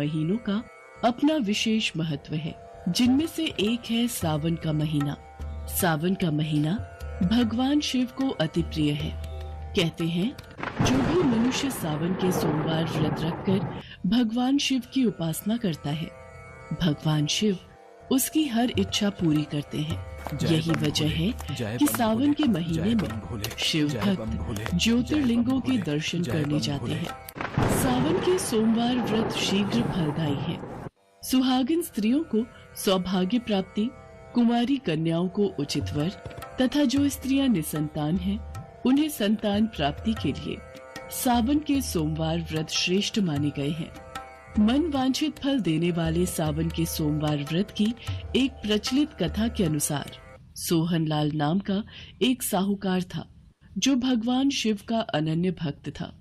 महीनों का अपना विशेष महत्व है, जिनमें से एक है सावन का महीना। सावन का महीना भगवान शिव को अति प्रिय है। कहते हैं जो भी मनुष्य सावन के सोमवार व्रत रखकर भगवान शिव की उपासना करता है, भगवान शिव उसकी हर इच्छा पूरी करते हैं। यही वजह है कि सावन के महीने में शिव भक्त ज्योतिर्लिंगों के दर्शन करने जाते हैं। सावन के सोमवार व्रत शीघ्र फलदायी है। सुहागिन स्त्रियों को सौभाग्य प्राप्ति, कुमारी कन्याओं को उचित वर तथा जो स्त्रियां निसंतान हैं, उन्हें संतान प्राप्ति के लिए सावन के सोमवार व्रत श्रेष्ठ माने गए हैं। मन वांछित फल देने वाले सावन के सोमवार व्रत की एक प्रचलित कथा के अनुसार सोहनलाल नाम का एक साहूकार था, जो भगवान शिव का अनन्य भक्त था।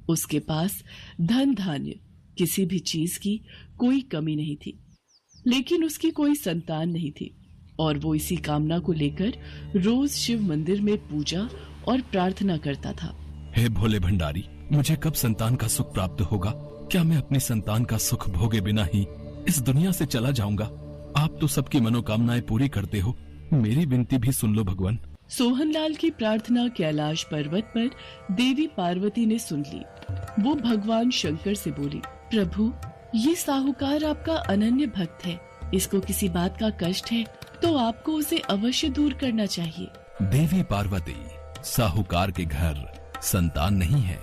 उसके पास धन धान्य किसी भी चीज की कोई कमी नहीं थी, लेकिन उसकी कोई संतान नहीं थी और वो इसी कामना को लेकर रोज शिव मंदिर में पूजा और प्रार्थना करता था। हे भोले भंडारी, मुझे कब संतान का सुख प्राप्त होगा? क्या मैं अपनी संतान का सुख भोगे बिना ही इस दुनिया से चला जाऊंगा? आप तो सबकी मनोकामनाएं पूरी करते हो, मेरी विनती भी सुन लो भगवान। सोहनलाल की प्रार्थना कैलाश पर्वत पर देवी पार्वती ने सुन ली। वो भगवान शंकर से बोली, प्रभु, ये साहूकार आपका अनन्य भक्त है, इसको किसी बात का कष्ट है तो आपको उसे अवश्य दूर करना चाहिए। देवी पार्वती, साहूकार के घर संतान नहीं है,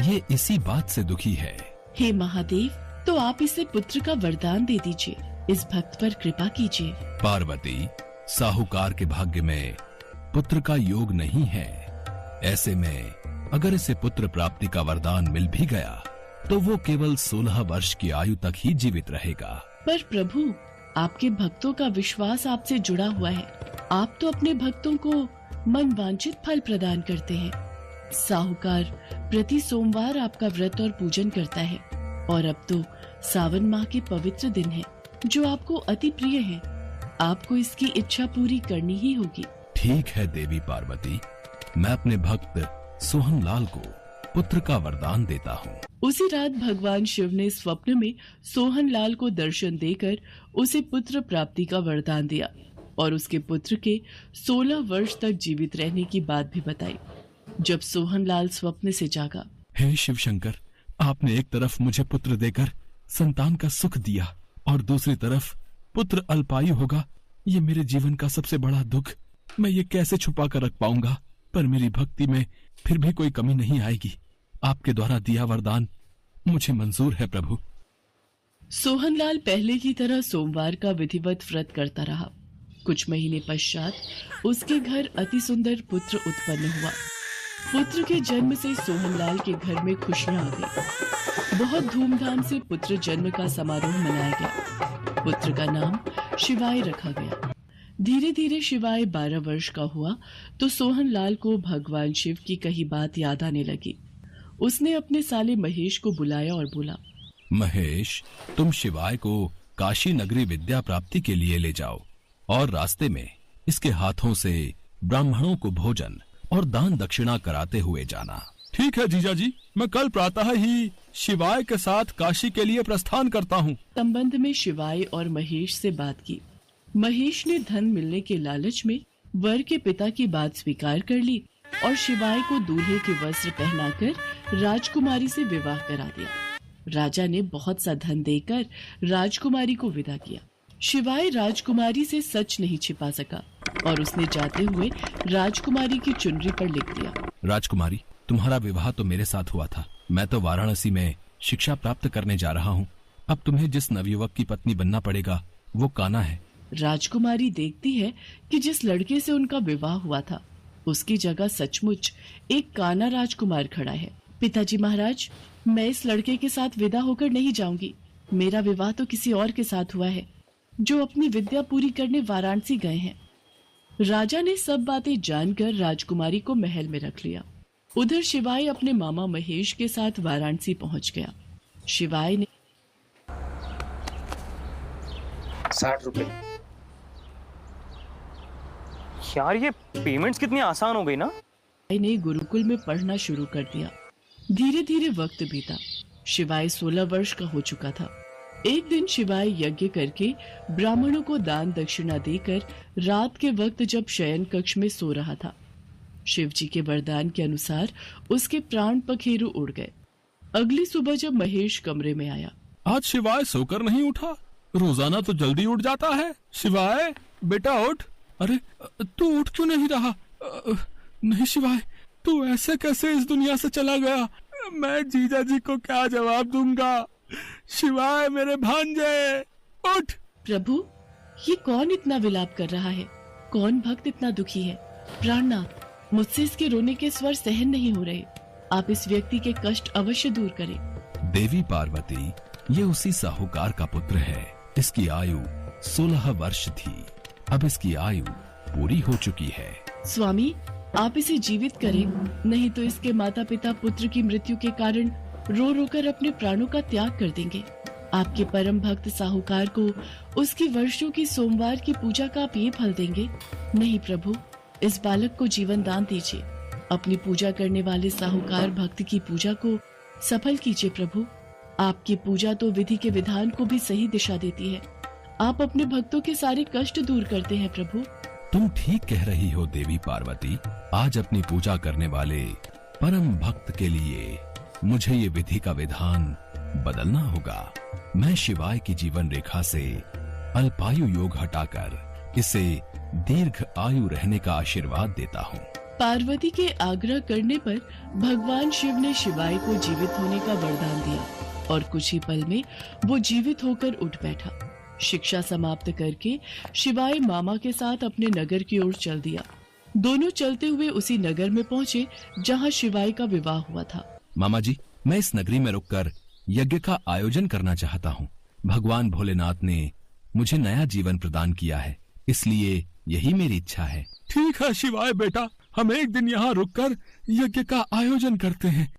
ये इसी बात से दुखी है। हे महादेव, तो आप इसे पुत्र का वरदान दे दीजिए, इस भक्त पर कृपा कीजिए। पार्वती, साहूकार के भाग्य में पुत्र का योग नहीं है। ऐसे में अगर इसे पुत्र प्राप्ति का वरदान मिल भी गया तो वो केवल 16 वर्ष की आयु तक ही जीवित रहेगा। पर प्रभु, आपके भक्तों का विश्वास आपसे जुड़ा हुआ है। आप तो अपने भक्तों को मन वांछित फल प्रदान करते हैं। साहूकार प्रति सोमवार आपका व्रत और पूजन करता है और अब तो सावन माह के पवित्र दिन है, जो आपको अति प्रिय है। आपको इसकी इच्छा पूरी करनी ही होगी। ठीक है देवी पार्वती, मैं अपने भक्त सोहनलाल को पुत्र का वरदान देता हूँ। उसी रात भगवान शिव ने स्वप्न में सोहनलाल को दर्शन देकर उसे पुत्र प्राप्ति का वरदान दिया और उसके पुत्र के 16 वर्ष तक जीवित रहने की बात भी बताई। जब सोहनलाल स्वप्न से जागा, हे शिव शंकर, आपने एक तरफ मुझे पुत्र देकर संतान का सुख दिया और दूसरी तरफ पुत्र अल्पायु होगा। ये मेरे जीवन का सबसे बड़ा दुख। मैं ये कैसे छुपा कर रख पाऊंगा? पर मेरी भक्ति में फिर भी कोई कमी नहीं आएगी। आपके द्वारा दिया वरदान मुझे मंजूर है प्रभु। सोहनलाल पहले की तरह सोमवार का विधिवत व्रत करता रहा। कुछ महीने पश्चात उसके घर अति सुंदर पुत्र उत्पन्न हुआ। पुत्र के जन्म से सोहनलाल के घर में खुशियां आ गई। बहुत धूमधाम से पुत्र जन्म का समारोह मनाया गया। पुत्र का नाम शिवाय रखा गया। धीरे धीरे शिवाय 12 वर्ष का हुआ तो सोहनलाल को भगवान शिव की कही बात याद आने लगी। उसने अपने साले महेश को बुलाया और बोला, महेश, तुम शिवाय को काशी नगरी विद्या प्राप्ति के लिए ले जाओ और रास्ते में इसके हाथों से ब्राह्मणों को भोजन और दान दक्षिणा कराते हुए जाना। ठीक है जीजा जी, मैं कल प्रातः ही शिवाय के साथ काशी के लिए प्रस्थान करता हूँ। संबंध में शिवाय और महेश से बात की। महेश ने धन मिलने के लालच में वर के पिता की बात स्वीकार कर ली और शिवाय को दूल्हे के वस्त्र पहनाकर राजकुमारी से विवाह करा दिया। राजा ने बहुत सा धन देकर राजकुमारी को विदा किया। शिवाय राजकुमारी से सच नहीं छिपा सका और उसने जाते हुए राजकुमारी की चुनरी पर लिख दिया, राजकुमारी, तुम्हारा विवाह तो मेरे साथ हुआ था। मैं तो वाराणसी में शिक्षा प्राप्त करने जा रहा हूँ। अब तुम्हें जिस नवयुवक की पत्नी बनना पड़ेगा वो कान्हा है। राजकुमारी देखती है कि जिस लड़के से उनका विवाह हुआ था उसकी जगह सचमुच एक कान्हा राजकुमार खड़ा है। पिताजी महाराज, मैं इस लड़के के साथ विदा होकर नहीं जाऊंगी। मेरा विवाह तो किसी और के साथ हुआ है, जो अपनी विद्या पूरी करने वाराणसी गए हैं। राजा ने सब बातें जानकर राजकुमारी को महल में रख लिया। उधर शिवाय अपने मामा महेश के साथ वाराणसी पहुंच गया। शिवाय ने 60 रुपए। यार ये पेमेंट्स कितनी आसान हो गई ना। ने गुरुकुल में पढ़ना शुरू कर दिया। धीरे धीरे वक्त बीता। शिवाय 16 वर्ष का हो चुका था। एक दिन शिवाय यज्ञ करके ब्राह्मणों को दान दक्षिणा देकर रात के वक्त जब शयन कक्ष में सो रहा था, शिव जी के वरदान के अनुसार उसके प्राण पखेरु उड़ गए। अगली सुबह जब महेश कमरे में आया, आज शिवाय सोकर नहीं उठा, रोजाना तो जल्दी उठ जाता है। शिवाय बेटा उठ। अरे तू उठ क्यों नहीं रहा? नहीं शिवाय, तू ऐसे कैसे इस दुनिया से चला गया? मैं जीजा जी को क्या जवाब दूंगा? शिवाय मेरे भांजे उठ। प्रभु, ये कौन इतना विलाप कर रहा है? कौन भक्त इतना दुखी है? प्राणनाथ, मुझसे इसके रोने के स्वर सहन नहीं हो रहे। आप इस व्यक्ति के कष्ट अवश्य दूर करें। देवी पार्वती, ये उसी साहूकार का पुत्र है। इसकी आयु 16 वर्ष थी। अब इसकी आयु पूरी हो चुकी है। स्वामी, आप इसे जीवित करें, नहीं तो इसके माता पिता पुत्र की मृत्यु के कारण रो रोकर अपने प्राणों का त्याग कर देंगे। आपके परम भक्त साहूकार को उसकी वर्षों की सोमवार की पूजा का आप ये फल देंगे? नहीं प्रभु, इस बालक को जीवन दान दीजिए। अपनी पूजा करने वाले साहूकार भक्त की पूजा को सफल कीजिए प्रभु। आपकी पूजा तो विधि के विधान को भी सही दिशा देती है। आप अपने भक्तों के सारे कष्ट दूर करते हैं प्रभु। तुम ठीक कह रही हो देवी पार्वती। आज अपनी पूजा करने वाले परम भक्त के लिए मुझे ये विधि का विधान बदलना होगा। मैं शिवाय की जीवन रेखा से अल्पायु योग हटाकर इसे दीर्घ आयु रहने का आशीर्वाद देता हूँ। पार्वती के आग्रह करने पर भगवान शिव ने शिवाय को जीवित होने का वरदान दिया और कुछ ही पल में वो जीवित होकर उठ बैठा। शिक्षा समाप्त करके शिवाय मामा के साथ अपने नगर की ओर चल दिया। दोनों चलते हुए उसी नगर में पहुंचे जहां शिवाय का विवाह हुआ था। मामा जी, मैं इस नगरी में रुककर यज्ञ का आयोजन करना चाहता हूँ। भगवान भोलेनाथ ने मुझे नया जीवन प्रदान किया है, इसलिए यही मेरी इच्छा है। ठीक है शिवाय बेटा, हम एक दिन यहाँ रुककर यज्ञ का आयोजन करते हैं।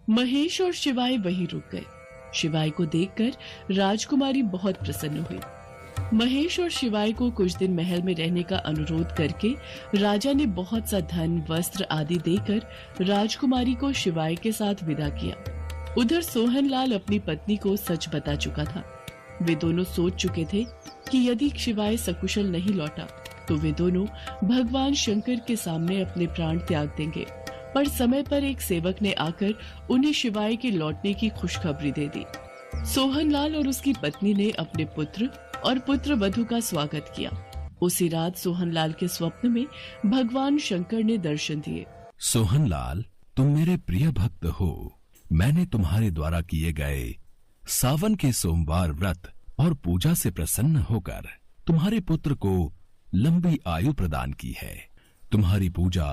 महेश और शिवाय वहीं रुक गए। शिवाय को देखकर राजकुमारी बहुत प्रसन्न हुई। महेश और शिवाय को कुछ दिन महल में रहने का अनुरोध करके राजा ने बहुत सा धन, वस्त्र आदि देकर राजकुमारी को शिवाय के साथ विदा किया। उधर सोहनलाल अपनी पत्नी को सच बता चुका था। वे दोनों सोच चुके थे कि यदि शिवाय सकुशल नहीं लौटा तो वे दोनों भगवान शंकर के सामने अपने प्राण त्याग देंगे। पर समय पर एक सेवक ने आकर उन्हें शिवाय के लौटने की खुशखबरी दे दी। सोहनलाल और उसकी पत्नी ने अपने पुत्र और पुत्र वधू का स्वागत किया। उसी रात सोहनलाल के स्वप्न में भगवान शंकर ने दर्शन दिए। सोहनलाल, तुम मेरे प्रिय भक्त हो। मैंने तुम्हारे द्वारा किए गए सावन के सोमवार व्रत और पूजा से प्रसन्न होकर तुम्हारे पुत्र को लंबी आयु प्रदान की है। तुम्हारी पूजा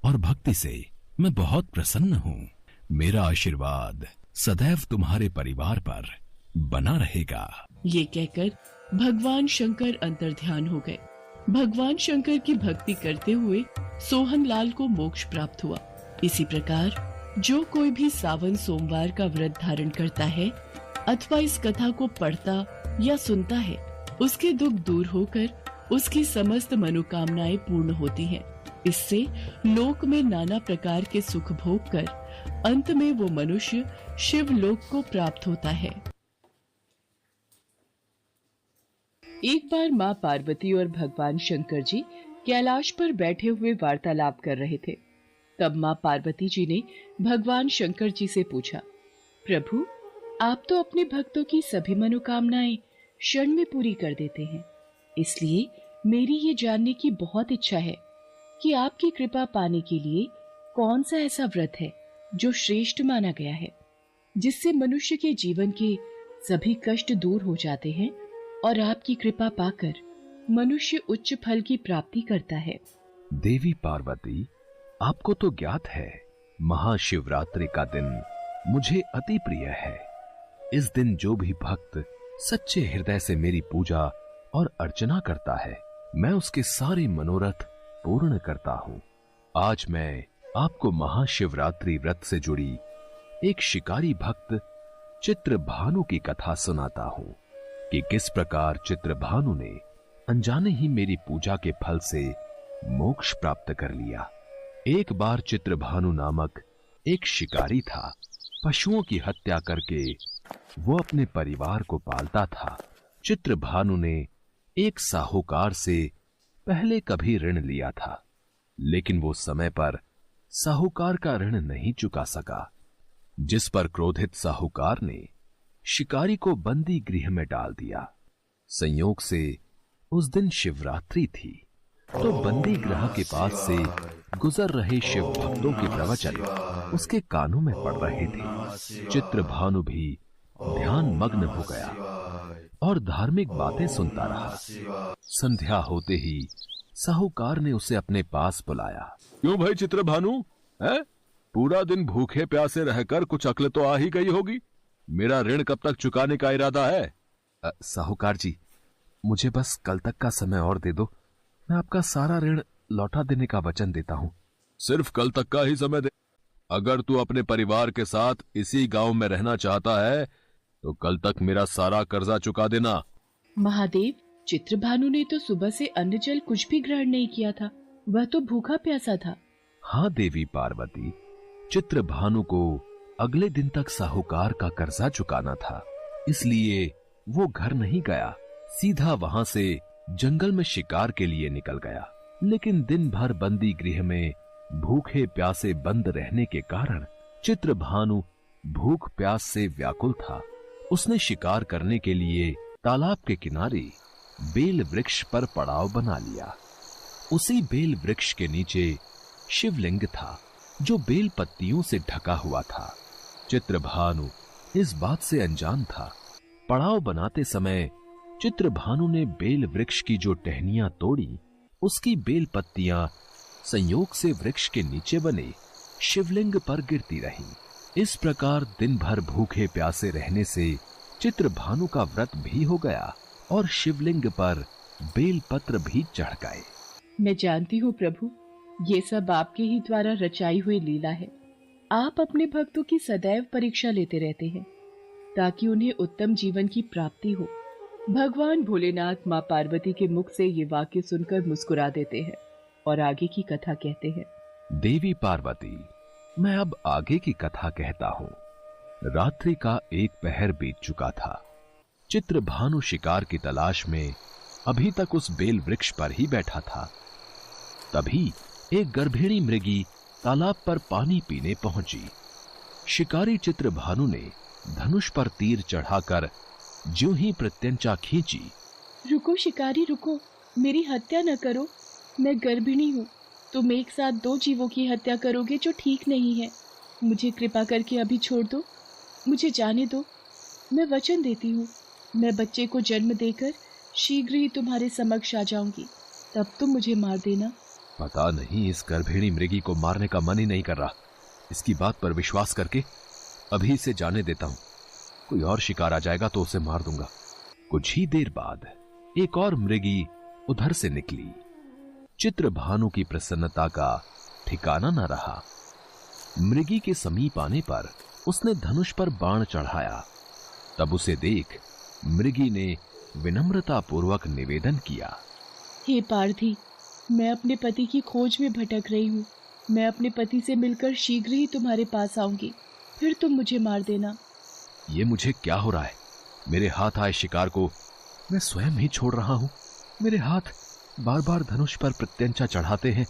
और भक्ति से मैं बहुत प्रसन्न हूँ। मेरा आशीर्वाद सदैव तुम्हारे परिवार पर बना रहेगा। ये कहकर भगवान शंकर अंतर्ध्यान हो गए। भगवान शंकर की भक्ति करते हुए सोहनलाल को मोक्ष प्राप्त हुआ। इसी प्रकार जो कोई भी सावन सोमवार का व्रत धारण करता है अथवा इस कथा को पढ़ता या सुनता है, उसके दुख दूर होकर उसकी समस्त मनोकामनाएं पूर्ण होती हैं। इससे लोक में नाना प्रकार के सुख भोग कर अंत में वो मनुष्य शिव लोक को प्राप्त होता है। एक बार माँ पार्वती और भगवान शंकर जी कैलाश पर बैठे हुए वार्तालाप कर रहे थे। तब माँ पार्वती जी ने भगवान शंकर जी से पूछा, प्रभु, आप तो अपने भक्तों की सभी मनोकामनाएं क्षण में पूरी कर देते हैं। इसलिए मेरी ये जानने की बहुत इच्छा है कि आपकी कृपा पाने के लिए कौन सा ऐसा व्रत है जो श्रेष्ठ माना गया है, जिससे मनुष्य के जीवन के सभी कष्ट दूर हो जाते हैं और आपकी कृपा पाकर मनुष्य उच्च फल की प्राप्ति करता है। देवी पार्वती, आपको तो ज्ञात है, महाशिवरात्रि का दिन मुझे अति प्रिय है। इस दिन जो भी भक्त सच्चे हृदय से मेरी पूजा और अर्चना करता है, मैं उसके सारे मनोरथ पूर्ण करता हूँ। आज मैं आपको महाशिवरात्रि व्रत से जुड़ी एक शिकारी भक्त चित्रभानु की कथा सुनाता हूँ कि किस प्रकार चित्रभानु ने अनजाने ही मेरी पूजा के फल से मोक्ष प्राप्त कर लिया। एक बार चित्रभानु नामक एक शिकारी था। पशुओं की हत्या करके वो अपने परिवार को पालता था। चित्रभानु ने एक साहूकार से पहले कभी ऋण लिया था, लेकिन वो समय पर साहूकार का ऋण नहीं चुका सका, जिस पर क्रोधित साहूकार ने शिकारी को बंदी गृह में डाल दिया। संयोग से उस दिन शिवरात्रि थी, तो बंदी गृह के पास से गुजर रहे शिव भक्तों के प्रवचन उसके कानों में पड़ रहे थे। चित्रभानु भी ध्यान मग्न हो गया और धार्मिक बातें सुनता रहा। संध्या होते ही साहूकार ने उसे अपने पास बुलाया। क्यों भाई चित्रभानु, है? पूरा दिन भूखे प्यासे रहकर कुछ अक्ल तो आ ही गई होगी। मेरा ऋण कब तक चुकाने का इरादा है? साहूकार जी, मुझे बस कल तक का समय और दे दो, मैं आपका सारा ऋण लौटा देने का वचन देता हूं। सिर्फ कल तक का ही समय दे। अगर तू अपने परिवार के साथ इसी गांव में रहना चाहता है तो कल तक मेरा सारा कर्जा चुका देना। महादेव, चित्रभानु ने तो सुबह से अन्न जल कुछ भी ग्रहण नहीं किया था, वह तो भूखा प्यासा था। हाँ देवी पार्वती, चित्रभानु को अगले दिन तक साहूकार का कर्जा चुकाना था, इसलिए वो घर नहीं गया, सीधा वहां से जंगल में शिकार के लिए निकल गया। लेकिन दिन भर बंदी गृह में भूखे प्यासे बंद रहने के कारण चित्रभानु भूख प्यास से व्याकुल था। उसने शिकार करने के लिए तालाब के किनारे बेल वृक्ष पर पड़ाव बना लिया। उसी बेल वृक्ष के नीचे शिवलिंग था, जो बेल पत्तियों से ढका हुआ था। चित्रभानु इस बात से अनजान था। पड़ाव बनाते समय चित्रभानु ने बेल वृक्ष की जो टहनियां तोड़ी, उसकी बेल पत्तियां संयोग से वृक्ष के नीचे बने शिवलिंग पर गिरती रहीं। इस प्रकार दिन भर भूखे प्यासे रहने से चित्रभानु का व्रत भी हो गया और शिवलिंग पर बेल पत्र भी चढ़ गए। मैं जानती हूँ प्रभु, ये सब आपके ही द्वारा रचाई हुई लीला है। आप अपने भक्तों की सदैव परीक्षा लेते रहते हैं ताकि उन्हें उत्तम जीवन की प्राप्ति हो। भगवान भोलेनाथ माँ पार्वती के मुख से ये वाक्य सुनकर मुस्कुरा देते हैं और आगे की कथा कहते हैं। देवी पार्वती, मैं अब आगे की कथा कहता हूँ। रात्रि का एक पहर बीत चुका था। चित्रभानु शिकार की तलाश में अभी तक उस बेल वृक्ष पर ही बैठा था। तभी एक गर्भिणी मृगी तालाब पर पानी पीने पहुंची। शिकारी चित्रभानु ने धनुष पर तीर चढ़ाकर ज्यों ही प्रत्यंचा खींची। रुको शिकारी रुको, मेरी हत्या न करो, मैं गर्भिणी हूँ। तुम एक साथ दो जीवों की हत्या करोगे जो ठीक नहीं है। मुझे कृपा करके अभी छोड़ दो, मुझे जाने दो। मैं वचन देती हूँ, मैं बच्चे को जन्म देकर शीघ्र ही तुम्हारे समक्ष आ जाऊंगी, तब तुम मुझे मार देना। पता नहीं इस गर्भिणी मृगी को मारने का मन ही नहीं कर रहा। इसकी बात पर विश्वास करके अभी इसे जाने देता हूं। कोई और शिकार आ जाएगा तो उसे मार दूंगा। कुछ ही देर बाद एक और मृगी उधर से निकली। चित्रभानु की प्रसन्नता का ठिकाना न रहा। मृगी के समीप आने पर उसने धनुष पर बाण चढ़ाया। तब उसे देख मृगी ने विनम्रता पूर्वक निवेदन किया। हे पार्थी, मैं अपने पति की खोज में भटक रही हूँ। मैं अपने पति से मिलकर शीघ्र ही तुम्हारे पास आऊंगी, फिर तुम मुझे मार देना। ये मुझे क्या हो रहा है? मेरे हाथ आए शिकार को मैं स्वयं ही छोड़ रहा हूं। मेरे हाथ बार बार धनुष पर प्रत्यंचा चढ़ाते हैं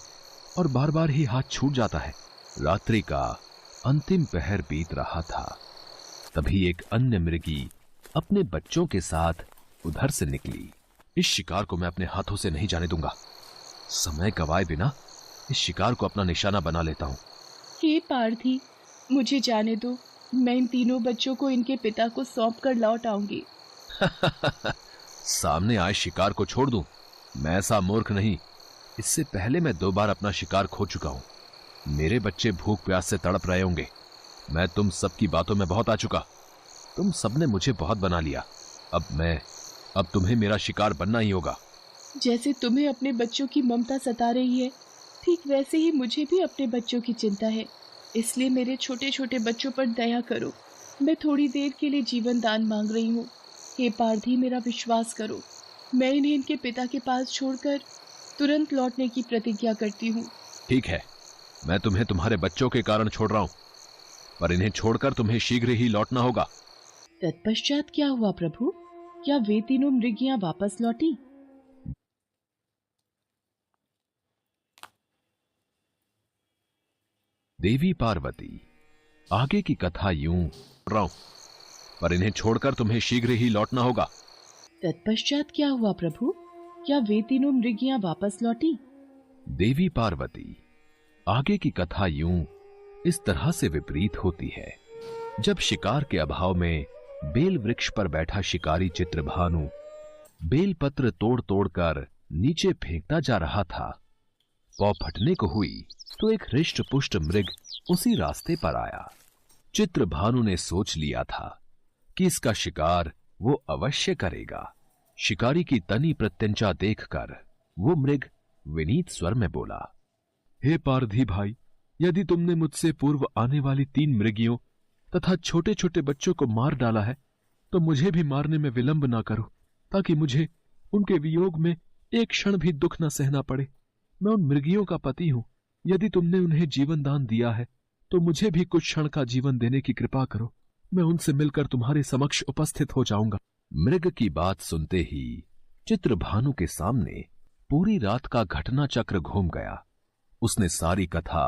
और बार बार ही हाथ छूट जाता है। रात्रि का अंतिम पहर बीत रहा था। तभी एक अन्य मृगी अपने बच्चों के साथ उधर से निकली। इस शिकार को मैं अपने हाथों से नहीं जाने दूंगा। समय गवाए बिना इस शिकार को अपना निशाना बना लेता हूं। हे पार्थी, मुझे जाने दो। मैं इन तीनों बच्चों को इनके पिता को सौंप कर लौट आऊंगी। सामने आए शिकार को छोड़ दूं? मैं ऐसा मूर्ख नहीं। इससे पहले मैं 2 बार अपना शिकार खो चुका हूं। मेरे बच्चे भूख प्यास से तड़प रहे होंगे। मैं तुम सबकी बातों में बहुत आ चुका। तुम सबने मुझे बहुत बना लिया। अब तुम्हें मेरा शिकार बनना ही होगा। जैसे तुम्हें अपने बच्चों की ममता सता रही है, ठीक वैसे ही मुझे भी अपने बच्चों की चिंता है। इसलिए मेरे छोटे छोटे बच्चों पर दया करो। मैं थोड़ी देर के लिए जीवन दान मांग रही हूँ। हे पार्थी, मेरा विश्वास करो। मैं इन्हें इनके पिता के पास छोड़कर तुरंत लौटने की प्रतिज्ञा करती हूँ। ठीक है, मैं तुम्हें तुम्हारे बच्चों के कारण छोड़ रहा हूं, पर इन्हें छोड़कर तुम्हें शीघ्र ही लौटना होगा। तत्पश्चात क्या हुआ प्रभु? क्या वे तीनों मृगियां वापस लौटी? देवी पार्वती, आगे की कथा यूं रहो, पर इन्हें छोड़कर तुम्हें शीघ्र ही लौटना होगा। तत्पश्चात क्या हुआ प्रभु? क्या वे तीनों मृगियां वापस लौटी? देवी पार्वती, आगे की कथा यूं इस तरह से विपरीत होती है। जब शिकार के अभाव में बेल वृक्ष पर बैठा शिकारी चित्रभानु बेल पत्र तोड़ तोड़कर नीचे फेंकता जा रहा था, पौ फटने को हुई तो एक हृष्ट पुष्ट मृग उसी रास्ते पर आया। चित्रभानु ने सोच लिया था कि इसका शिकार वो अवश्य करेगा। शिकारी की तनी प्रत्यंचा देखकर वो मृग विनीत स्वर में बोला, हे पारधी भाई, यदि तुमने मुझसे पूर्व आने वाली 3 मृगियों तथा छोटे छोटे बच्चों को मार डाला है, तो मुझे भी मारने में विलंब ना करो, ताकि मुझे उनके वियोग में एक क्षण भी दुख न सहना पड़े। मैं उन मृगियों का पति हूं। यदि तुमने उन्हें जीवन दान दिया है, तो मुझे भी कुछ क्षण का जीवन देने की कृपा करो। मैं उनसे मिलकर तुम्हारे समक्ष उपस्थित हो जाऊंगा। मृग की बात सुनते ही चित्रभानु के सामने पूरी रात का घटना चक्र घूम गया। उसने सारी कथा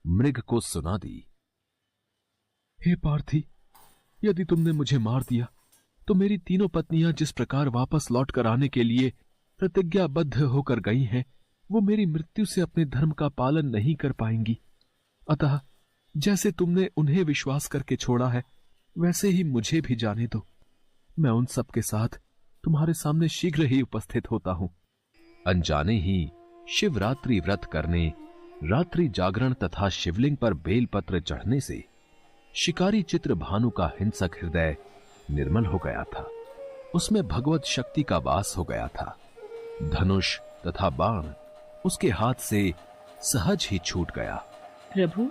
मृग को सुना दी। हे पार्थी, यदि तुमने मुझे मार दिया, तो मेरी तीनों पत्नियां जिस प्रकार वापस लौट कर आने के लिए प्रतिज्ञाबद्ध होकर गई हैं, वो मेरी मृत्यु से अपने धर्म का पालन नहीं कर पाएंगी। अतः जैसे तुमने उन्हें विश्वास करके छोड़ा है, वैसे ही मुझे भी जाने दो। मैं उन सब के साथ तुम्हारे सामने शीघ्र ही उपस्थित होता हूं। अनजाने ही शिवरात्रि व्रत करने, रात्रि जागरण तथा शिवलिंग पर बेलपत्र चढ़ने से शिकारी चित्रभानु का हिंसक हृदय निर्मल हो गया था। उसमें भगवत शक्ति का वास हो गया था। धनुष तथा बाण उसके हाथ से सहज ही छूट गया। प्रभु,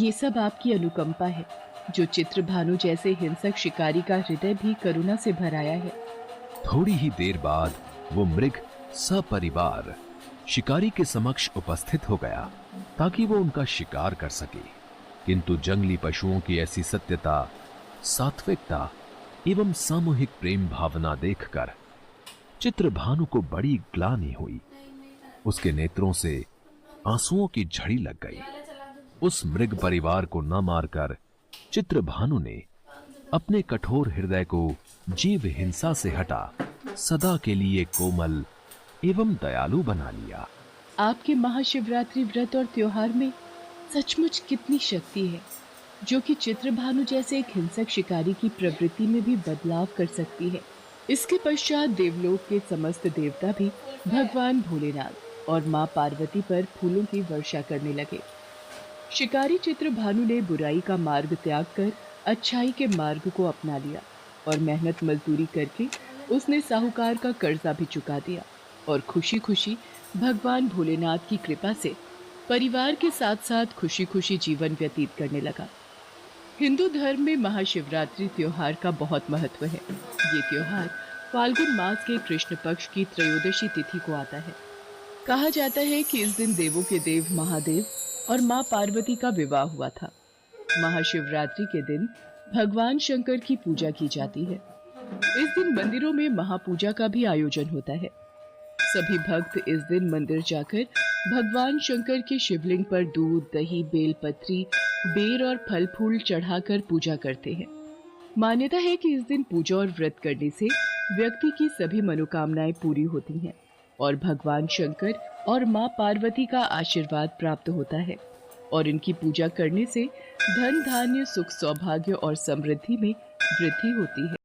ये सब आपकी अनुकंपा है, जो चित्रभानु जैसे हिंसक शिकारी का हृदय भी करुणा से भराया है। थोड़ी ही देर बाद वो मृग सपरिवार शिकारी के समक्ष उपस्थित हो गया, ताकि वो उनका शिकार कर सके। किंतु जंगली पशुओं की ऐसी सत्यता, सात्विकता एवं सामूहिक प्रेम भावना देखकर चित्रभानु को बड़ी ग्लानि हुई। उसके नेत्रों से आंसुओं की झड़ी लग गई। उस मृग परिवार को न मारकर चित्रभानु ने अपने कठोर हृदय को जीव हिंसा से हटा सदा के लिए कोमल एवं दयालु बना लिया। आपके महाशिवरात्रि व्रत और त्योहार में सचमुच कितनी शक्ति है, जो कि चित्रभानु जैसे एक हिंसक शिकारी की प्रवृत्ति में भी बदलाव कर सकती है। इसके पश्चात देवलोक के समस्त देवता भी भगवान भोलेनाथ और मां पार्वती पर फूलों की वर्षा करने लगे। शिकारी चित्रभानु ने बुराई का मार्ग त्याग कर अच्छाई के मार्ग को अपना लिया और मेहनत मजदूरी करके उसने साहूकार का कर्जा भी चुका दिया और खुशी खुशी भगवान भोलेनाथ की कृपा से परिवार के साथ साथ खुशी खुशी जीवन व्यतीत करने लगा। हिंदू धर्म में महाशिवरात्रि त्योहार का बहुत महत्व है। ये त्योहार फाल्गुन मास के कृष्ण पक्ष की त्रयोदशी तिथि को आता है। कहा जाता है कि इस दिन देवों के देव महादेव और मां पार्वती का विवाह हुआ था। महाशिवरात्रि के दिन भगवान शंकर की पूजा की जाती है। इस दिन मंदिरों में महापूजा का भी आयोजन होता है। सभी भक्त इस दिन मंदिर जाकर भगवान शंकर के शिवलिंग पर दूध, दही, बेलपत्री, बेर और फल फूल चढ़ाकर पूजा करते हैं। मान्यता है कि इस दिन पूजा और व्रत करने से व्यक्ति की सभी मनोकामनाएं पूरी होती हैं और भगवान शंकर और मां पार्वती का आशीर्वाद प्राप्त होता है और इनकी पूजा करने से धन, धान्य, सुख, सौभाग्य और समृद्धि में वृद्धि होती है।